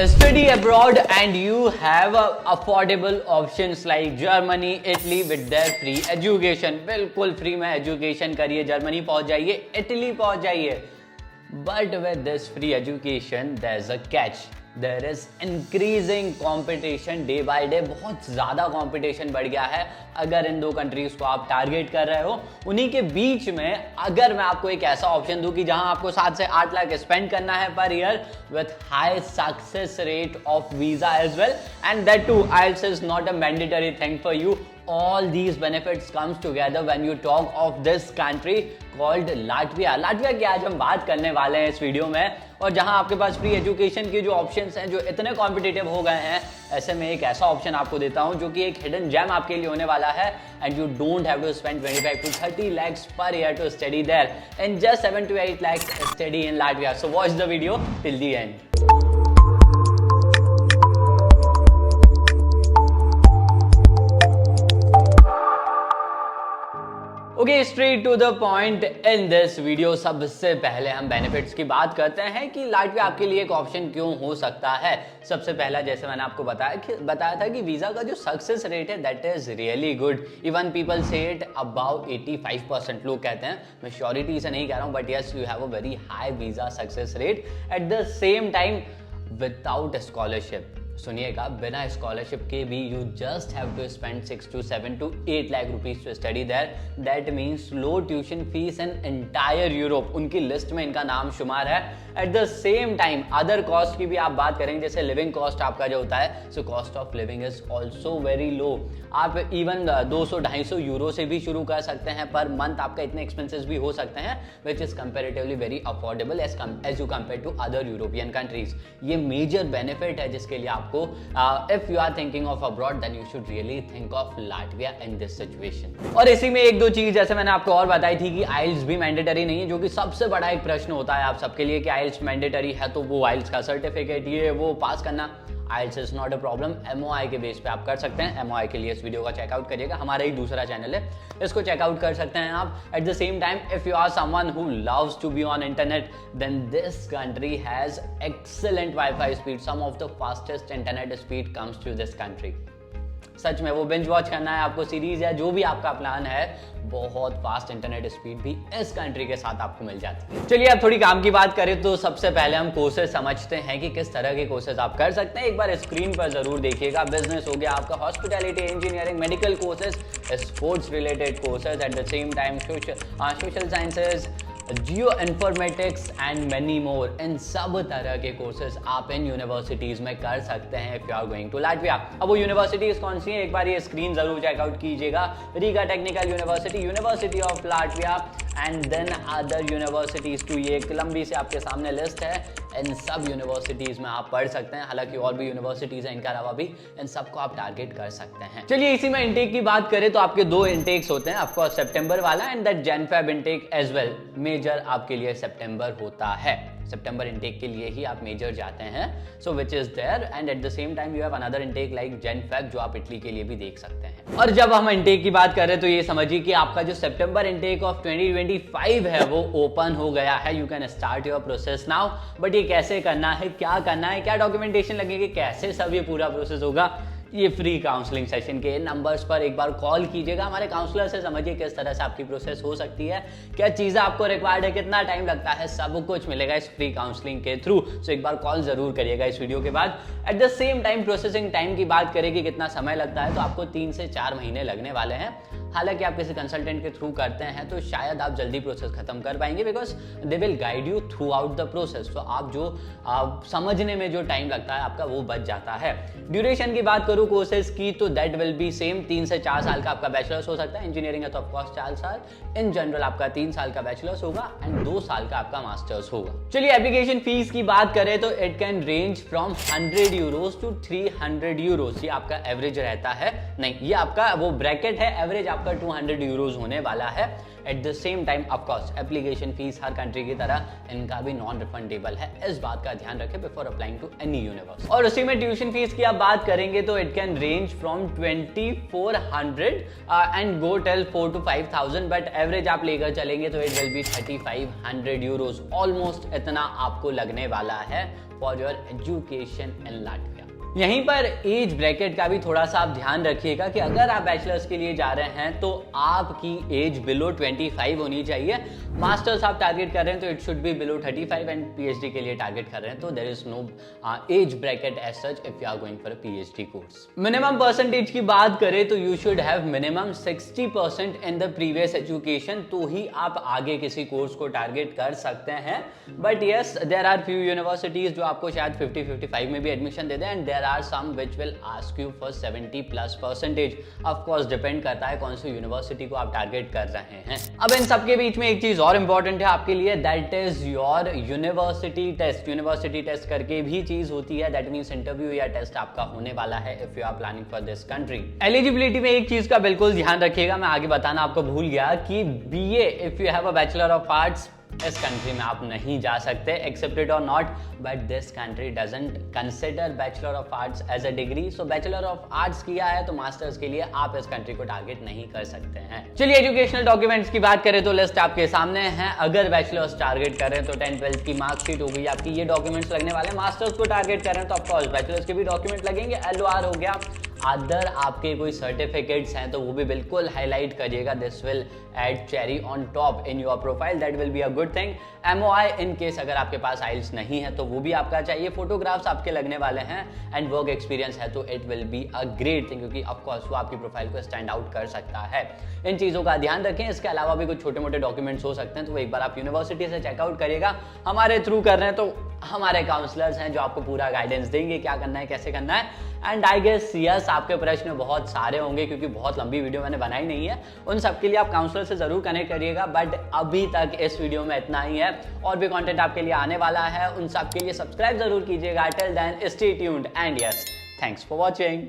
Study abroad and you have affordable options like Germany, Italy with their free education. बिल्कुल free में education करिए, Germany पहुंच जाइए, Italy पहुंच जाइए. But with this free education, there's a catch. There is increasing competition day by day. बहुत ज़्यादा competition बढ़ गया है. अगर इन दो कंट्रीज को आप टारगेट कर रहे हो, उन्हीं के बीच में अगर मैं आपको एक ऐसा ऑप्शन दूं कि जहां आपको 7 से 8 लाख स्पेंड करना है per year with high success rate of visa as well, and that too IELTS is not a mandatory thing for you. All these benefits comes together when you talk of this country called Latvia. Latvia की आज हम बात करने वाले हैं इस video में, और जहां आपके पास फ्री एजुकेशन के जो ऑप्शंस हैं जो इतने कॉम्पिटिटिव हो गए हैं, ऐसे में एक ऐसा ऑप्शन आपको देता हूं जो कि एक हिडन जेम आपके लिए होने वाला है. And you don't have to spend 25 to 30 lakhs per year to study there, and just 7 to 8 lakhs study in Latvia. So watch the video till the end. Okay, straight to the point in this video. सबसे पहले हम benefits की बात करते हैं कि Latvia आपके लिए एक ऑप्शन क्यों हो सकता है. सबसे पहला, जैसे मैंने आपको बताया था कि वीजा का जो सक्सेस रेट है that is really good. Even people से इट अबाउट 85%. लोग कहते हैं, मैं श्योरिटी से नहीं कह रहा हूं, but yes, you have a very high visa success rate. At the same time without scholarship, सुनिएगा, बिना स्कॉलरशिप के भी you just have to spend 6 to 7 to 8 lakh rupees to study there. That means low tuition fees in entire Europe. उनकी list में इनका नाम शुमार है. At the same time other cost की भी आप बात करेंगे, जैसे लिविंग कॉस्ट आपका जो होता है, so cost of living is also very low. आप इवन 200-250 यूरो से भी शुरू कर सकते हैं पर मंथ. आपका इतने एक्सपेंसेस भी हो सकते हैं which is comparatively very affordable as you compare to other European countries. ये मेजर बेनिफिट है जिसके लिए आपको, if you are thinking of abroad, then you should really think of Latvia in this situation. और इसी में एक दो चीज जैसे मैंने आपको और बताई थी कि IELTS भी मैंडेटरी नहीं है, जो कि सबसे बड़ा एक प्रश्न होता है आप सबके लिए कि IELTS मैंडेटरी है तो वो IELTS का सर्टिफिकेट ये वो पास करना. IELTS is not a problem. MOI के बेस पे आप कर सकते हैं. MOI के लिए इस वीडियो का चेकआउट करिएगा, हमारा एक दूसरा चैनल है, इसको चेकआउट कर सकते हैं आप. At the same time, if you are someone who loves to be on internet, then this country has excellent WiFi speed. Some of the fastest internet speed comes to this country. सच में वो binge watch करना है आपको series या जो भी आपका प्लान है, बहुत फास्ट इंटरनेट स्पीड भी इस कंट्री के साथ आपको मिल जाती है. चलिए अब थोड़ी काम की बात करें तो सबसे पहले हम कोर्सेज समझते हैं कि किस तरह के कोर्सेज आप कर सकते हैं. एक बार स्क्रीन पर जरूर देखिएगा. बिजनेस हो गया आपका, hospitality, engineering, medical courses, sports related courses, at the same time social sciences, geo informatics and many more. इन सब तरह के कोर्सेज आप इन यूनिवर्सिटीज में कर सकते हैं if you are going to Latvia. अब वो यूनिवर्सिटीज कौन सी है, एक बार ये स्क्रीन जरूर चेकआउट कीजिएगा. Riga technical university, university of Latvia, and then other universities too. ये एक लंबी से आपके सामने लिस्ट है. इन सब यूनिवर्सिटीज में आप पढ़ सकते हैं. हालांकि और भी यूनिवर्सिटीज हैं इनके अलावा भी, इन सबको आप टारगेट कर सकते हैं. चलिए इसी में इंटेक की बात करें तो आपके दो इंटेक्स होते हैं, ऑफकोर्स सितंबर वाला and that Jan Feb intake as well. Major आपके लिए सितंबर होता है. सितंबर इंटेक के लिए ही आप मेजर जाते हैं, so which is there. And at the same time you have another intake like Jan Feb जो आप इटली के लिए भी देख सकते हैं. और जब हम इंटेक की बात करें तो ये समझिए कि आपका जो सितंबर इंटेक ऑफ 2025 है वो ओपन हो गया है. You can start your process now. But ये कैसे करना है, क्या करना है, क्या डॉक्यूमेंटेशन लगेगी, कैसे सब ये पूरा प्रोसेस होगा, ये फ्री काउंसलिंग सेशन के नंबर्स पर एक बार कॉल कीजिएगा. हमारे काउंसलर से समझिए किस तरह से आपकी प्रोसेस हो सकती है, क्या चीज़ें आपको रिक्वायर्ड है, कितना टाइम लगता है, सब कुछ मिलेगा इस फ्री काउंसलिंग के थ्रू. सो एक बार कॉल जरूर करिएगा इस वीडियो के बाद. Eight the same time processing time की बात करें कि कितना समय लगता है, तो आपको 3 से 4 महीने लगने वाले हैं. हालांकि आप किसी कंसल्टेंट के थ्रू करते हैं तो शायद आप जल्दी प्रोसेस खत्म कर पाएंगे, because they will guide you through out the process. तो आप जो समझने में जो टाइम लगता है आपका वो बच जाता है. ड्यूरेशन की बात करूँ कोर्सेज की तो दैट विल बी सेम. 3 से 4 साल का आपका बैचलर्स हो सकता है. इंजीनियरिंग है तो ऑफकोर्स 4 साल. इन जनरल आपका 3 साल का बैचलर्स होगा एंड 2 साल का आपका मास्टर्स होगा. चलिए एप्लीकेशन फीस की बात करें तो it can range from 100 euros to 300 euros. ये आपका एवरेज रहता है. नहीं, ये आपका वो ब्रैकेट है, एवरेज आपका 200 यूरोज होने वाला है। At the same time of course application fees her country की तरह इनका भी नॉन रिफंडेबल है, इस बात का ध्यान रखें before applying to any university. और उसी में ट्यूशन फीस की आप बात करेंगे तो it can range from 2400 and go till 4 to 5000, but average आप लेकर चलेंगे तो it will be 3500 euros. Almost इतना आपको लगने वाला है for your education in Latvia. यहीं पर एज ब्रैकेट का भी थोड़ा सा आप ध्यान रखिएगा कि अगर आप बैचलर्स के लिए जा रहे हैं तो आपकी एज बिलो 25 होनी चाहिए। मास्टर्स आप टारगेट कर रहे हैं तो it should be below 35 and PhD के लिए टारगेट कर रहे हैं तो there is no age bracket as such if you are going for a PhD course. Minimum percentage की बात करें तो you should have minimum 60% in the previous education, तो ही आप आगे किसी कोर्स को टारगेट कर सकते हैं। But yes, there are few universities जो आपको शायद 50-55 में भी एडमिशन दे दें and there are some which will ask you for 70+%। Of course depend करता है कौन सी यूनिवर्सिटी को आप टारगेट कर रहे हैं। अब इन सबके बीच में एक चीज और इंपॉर्टेंट है आपके लिए, that is your university test. University test करके भी चीज होती है, दैट मींस इंटरव्यू या टेस्ट आपका होने वाला है if you are planning for this country. Eligibility में एक चीज का बिल्कुल ध्यान रखिएगा, मैं आगे बताना आपको भूल गया कि BA if you have a bachelor of arts इस कंट्री में आप नहीं जा सकते, एक्सेप्टेड और not, but this country doesn't consider bachelor of arts as a degree. So bachelor of arts किया है तो मास्टर्स के लिए आप इस कंट्री को टारगेट नहीं कर सकते हैं। चलिए एजुकेशनल डॉक्यूमेंट्स की बात करें तो लिस्ट आपके सामने है। अगर बैचलर्स टारगेट कर रहे हैं तो 10th-12th की मार्कशीट हो गई आपकी, ये डॉक्यूमेंट्स लगने वाले हैं। मास्टर्स को टारगेट कर रहे हैं तो ऑफकोर्स बैचलर्स के भी डॉक्यूमेंट लगेंगे, LOR हो गया। अदर आपके कोई सर्टिफिकेट्स हैं तो वो भी बिल्कुल हाईलाइट करिएगा, this will add cherry on top in your profile, that will be a good thing. MOI इन केस अगर आपके पास आइल्स नहीं है तो वो भी आपका चाहिए। फोटोग्राफ्स आपके लगने वाले हैं एंड वर्क एक्सपीरियंस है तो it will be a great thing, क्योंकि ऑफकोर्स वो आपकी प्रोफाइल को स्टैंड आउट कर सकता है। इन चीज़ों का ध्यान रखें। इसके अलावा भी कुछ छोटे मोटे डॉक्यूमेंट्स हो सकते हैं तो वो एक बार आप यूनिवर्सिटी से चेकआउट करिएगा। हमारे थ्रू कर रहे हैं तो हमारे काउंसलर्स हैं जो आपको पूरा गाइडेंस देंगे क्या करना है कैसे करना है। एंड आई गेस यस, आपके प्रश्न बहुत सारे होंगे क्योंकि बहुत लंबी वीडियो मैंने बनाई नहीं है, उन सब के लिए आप काउंसलर से जरूर कनेक्ट करिएगा। बट अभी तक इस वीडियो में इतना ही है, और भी कंटेंट आपके लिए आने वाला है, उन सब के लिए सब्सक्राइब जरूर कीजिएगा। Till then stay tuned and yes, thanks for watching.